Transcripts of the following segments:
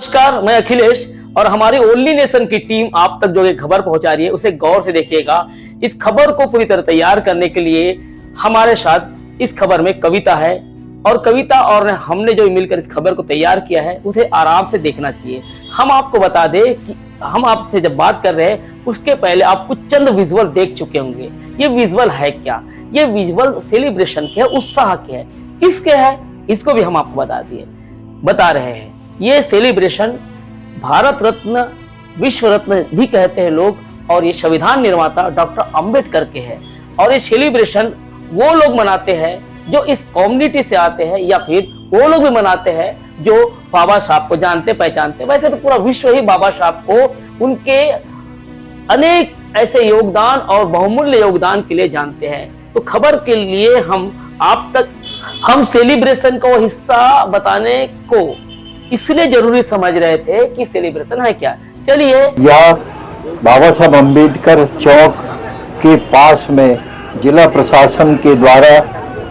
नमस्कार, मैं अखिलेश और हमारी ओनली नेशन की टीम आप तक जो ये खबर पहुंचा रही है उसे गौर से देखिएगा। इस खबर को पूरी तरह तैयार करने के लिए हमारे साथ इस खबर में कविता है और कविता और हमने जो मिलकर इस खबर को तैयार किया है उसे आराम से देखना चाहिए। हम आपको बता दें कि हम आपसे जब बात कर रहे हैं उसके पहले आप कुछ चंद विजुअल देख चुके होंगे। ये विजुअल है क्या? ये विजुअल सेलिब्रेशन के है, उत्साह के है, किसके है इसको भी हम आपको बता रहे हैं। ये सेलिब्रेशन भारत रत्न, विश्व रत्न भी कहते हैं लोग, और ये संविधान निर्माता डॉक्टर अंबेडकर के है। और ये सेलिब्रेशन वो लोग मनाते हैं जो इस कम्युनिटी से आते हैं, या फिर वो लोग भी मनाते हैं जो बाबा साहब को जानते पहचानते। वैसे तो पूरा विश्व ही बाबा साहब को उनके अनेक ऐसे योगदान और बहुमूल्य योगदान के लिए जानते हैं। तो खबर के लिए हम सेलिब्रेशन का हिस्सा बताने को इसलिए जरूरी समझ रहे थे कि सेलिब्रेशन है क्या। चलिए, यह बाबा साहब अम्बेडकर चौक के पास में जिला प्रशासन के द्वारा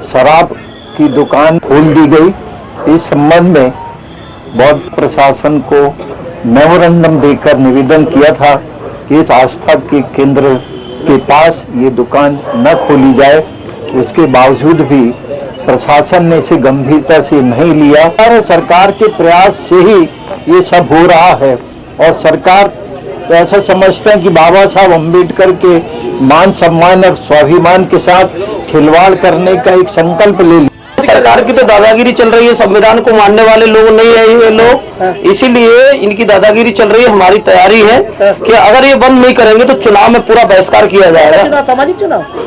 शराब की दुकान खोल दी गई। इस संबंध में बौद्ध प्रशासन को मेमोरेंडम देकर निवेदन किया था कि इस आस्था के केंद्र के पास ये दुकान न खोली जाए। उसके बावजूद भी प्रशासन ने इसे गंभीरता से नहीं लिया और सरकार के प्रयास से ही ये सब हो रहा है। और सरकार तो ऐसा समझते हैं कि बाबा साहब अम्बेडकर के मान सम्मान और स्वाभिमान के साथ खिलवाड़ करने का एक संकल्प ले लिया। सरकार की तो दादागिरी चल रही है, संविधान को मानने वाले लोग नहीं है ये लोग, इसीलिए इनकी दादागिरी चल रही है। हमारी तैयारी है कि अगर ये बंद नहीं करेंगे तो चुनाव में पूरा बहिष्कार किया जाएगा।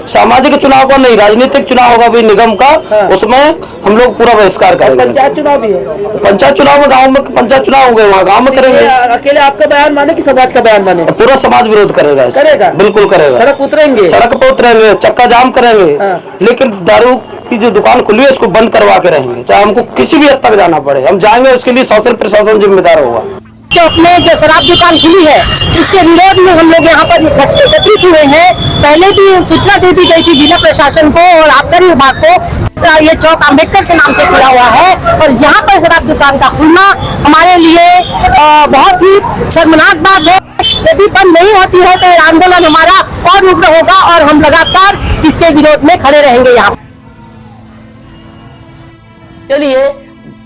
सामाजिक चुनाव का नहीं, राजनीतिक चुनाव होगा भी निगम का, उसमें हम लोग पूरा बहिष्कार करेंगे। पंचायत चुनाव भी है, पंचायत चुनाव में गाँव में पंचायत चुनाव होंगे, वहाँ गाँव में करेंगे। अकेले आपका बयान माने कि समाज का बयान माने? पूरा समाज विरोध करेगा, बिल्कुल करेगा। सड़क उतरेंगे, सड़क पर उतरेंगे, चक्का जाम करेंगे, लेकिन दारू की जो दुकान खुली है उसको बंद करवा के रहेंगे, चाहे हमको किसी भी हद तक जाना पड़े। हम जाएंगे, उसके लिए शासन प्रशासन जिम्मेदार होगा। चौक में जो शराब दुकान खुली है उसके विरोध में हम लोग यहाँ पर एकत्रित हुए हैं। पहले भी सूचना दे दी गई थी जिला प्रशासन को और आबकारी विभाग को। ये चौक अम्बेडकर से नाम से खुला हुआ है और यहाँ पर शराब दुकान का खुलना हमारे लिए बहुत ही शर्मनाक बात है। यदि बंद नहीं होती है तो आंदोलन हमारा और उग्र होगा और हम लगातार इसके विरोध में खड़े रहेंगे। यहाँ चलिए,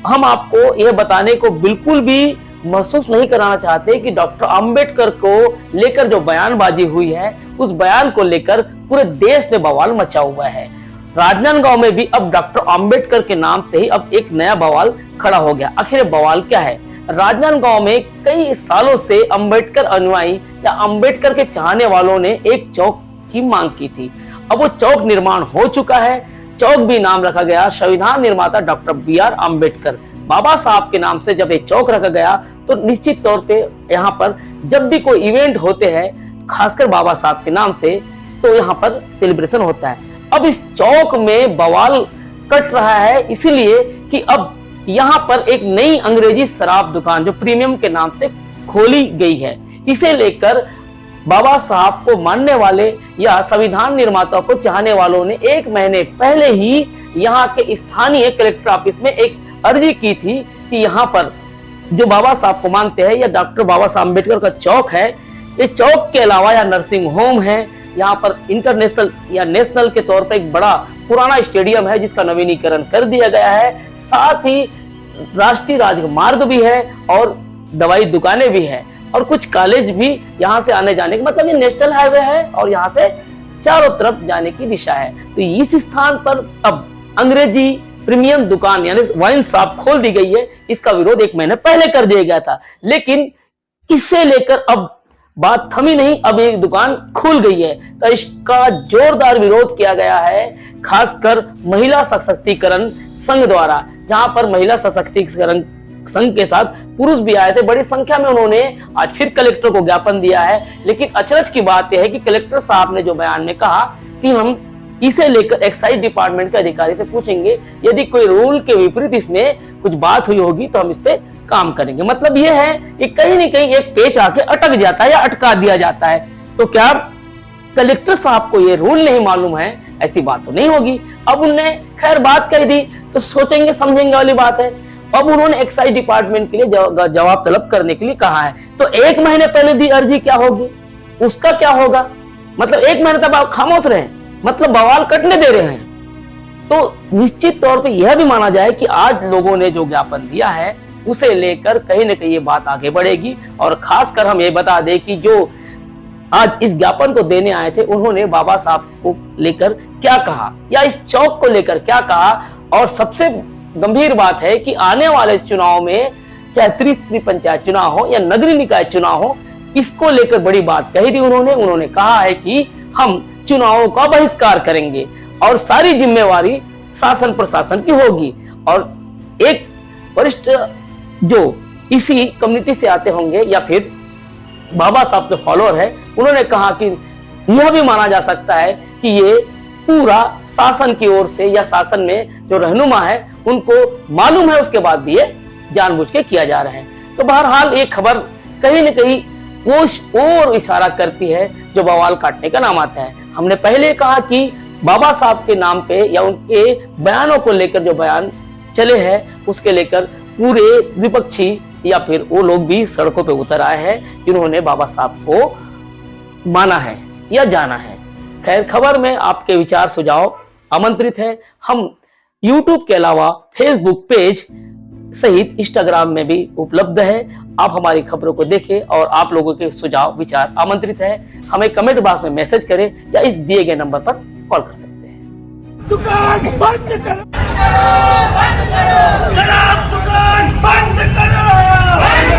हम आपको यह बताने को बिल्कुल भी महसूस नहीं कराना चाहते कि डॉक्टर अंबेडकर को लेकर जो बयानबाजी हुई है उस बयान को लेकर पूरे देश में बवाल मचा हुआ है। राजनांदगांव में भी अब डॉक्टर अंबेडकर के नाम से ही अब एक नया बवाल खड़ा हो गया। आखिर बवाल क्या है? राजनांदगांव में कई सालों से अंबेडकर अनुयायी या अंबेडकर के चाहने वालों ने एक चौक की मांग की थी। अब वो चौक निर्माण हो चुका है। चौक भी नाम रखा गया संविधान निर्माता डॉक्टर BR अम्बेडकर। बाबा साहब के नाम से जब ये चौक रखा गया तो निश्चित तौर पे यहाँ पर जब भी कोई इवेंट होते हैं खासकर बाबा साहब के नाम से तो यहाँ पर सेलिब्रेशन होता है। अब इस चौक में बवाल कट रहा है इसलिए कि अब यहाँ पर एक नई अंग्रेजी शराब दुकान जो प्रीमियम के नाम से खोली गई है। इसे लेकर बाबा साहब को मानने वाले या संविधान निर्माता को चाहने वालों ने 1 महीने पहले ही यहाँ के स्थानीय कलेक्टर ऑफिस में एक अर्जी की थी कि यहाँ पर जो बाबा साहब को मानते हैं या डॉक्टर बाबा साहब अम्बेडकर का चौक है, ये चौक के अलावा या नर्सिंग होम है, यहाँ पर इंटरनेशनल या नेशनल के तौर पर एक बड़ा पुराना स्टेडियम है जिसका नवीनीकरण कर दिया गया है, साथ ही राष्ट्रीय राजमार्ग भी है और दवाई दुकानें भी है और कुछ कॉलेज भी यहाँ से आने जाने का मतलब ये नेशनल हाईवे है और यहाँ से चारों तरफ जाने की दिशा है। तो इस स्थान पर अब अंग्रेजी प्रीमियम दुकान यानी वाइन शॉप खोल दी गई है। इसका विरोध 1 महीने पहले कर दिया गया था, लेकिन इसे लेकर अब बात थमी नहीं, अब एक दुकान खुल गई है तो इसका जोरदार विरोध किया गया है, खासकर महिला सशक्तिकरण संघ द्वारा, जहां पर महिला सशक्तिकरण संघ के साथ पुरुष भी आए थे। बड़ी संख्या में उन्होंने आज फिर कलेक्टर को ज्ञापन दिया है। लेकिन अचरज की बात यह है कि कलेक्टर साहब ने जो बयान में कहा कि हम इसे लेकर एक्साइज डिपार्टमेंट के अधिकारी से पूछेंगे, यदि कोई रूल के विपरीत इसमें कुछ बात हुई होगी तो हम इस पे काम करेंगे। मतलब यह है कि कहीं न कहीं एक पेच आके अटक जाता है या अटका दिया जाता है। तो क्या कलेक्टर साहब को ये रूल नहीं मालूम है? ऐसी बात तो नहीं होगी। अब उनने खैर बात कह दी तो सोचेंगे समझेंगे वाली बात है। अब उन्होंने एक्साइज डिपार्टमेंट के लिए जवाब तलब करने के लिए कहा है। तो 1 महीने पहले दी अर्जी क्या होगी, उसका क्या होगा? मतलब 1 महीने तक आप खामोश रहे, मतलब बवाल कटने दे रहे हैं। तो निश्चित तौर पे यह भी माना जाए कि आज लोगों ने जो ज्ञापन दिया है उसे लेकर कहीं ना कहीं ये बात आगे बढ़ेगी। और खासकर हम ये बता दें कि जो आज इस ज्ञापन को देने आए थे उन्होंने बाबा साहब को लेकर क्या कहा या इस चौक को लेकर क्या कहा। और सबसे गंभीर बात है कि आने वाले चुनाव में चाहे त्रिस्तरीय पंचायत चुनाव हो या नगरीय निकाय चुनाव हो, इसको लेकर बड़ी बात कही थी उन्होंने कहा है कि हम चुनावों का बहिष्कार करेंगे और सारी जिम्मेवारी शासन प्रशासन की होगी। और एक वरिष्ठ जो इसी कम्युनिटी से आते होंगे या फिर बाबा साहब के फॉलोअर है, उन्होंने कहा कि यह भी माना जा सकता है कि ये पूरा शासन की ओर से या शासन में जो रहनुमा है उनको मालूम है, उसके बाद भी ये जानबूझ के किया जा रहा है। तो बहरहाल ये खबर कहीं न कहीं वो और इशारा करती है जो बवाल काटने का नाम आता है। हमने पहले कहा कि बाबा साहब के नाम पे या उनके बयानों को लेकर जो बयान चले हैं उसके लेकर पूरे विपक्षी या फिर वो लोग भी सड़कों पे उतर आए हैं जिन्होंने बाबा साहब को माना है या जाना है। खैर, खबर में आपके विचार सुझाव आमंत्रित है। हम YouTube के अलावा Facebook पेज सहित इंस्टाग्राम में भी उपलब्ध है। आप हमारी खबरों को देखें और आप लोगों के सुझाव विचार आमंत्रित है। हमें कमेंट बॉक्स में मैसेज करें या इस दिए गए नंबर पर कॉल कर सकते हैं। दुकान बंद करो, शराब दुकान बंद करो।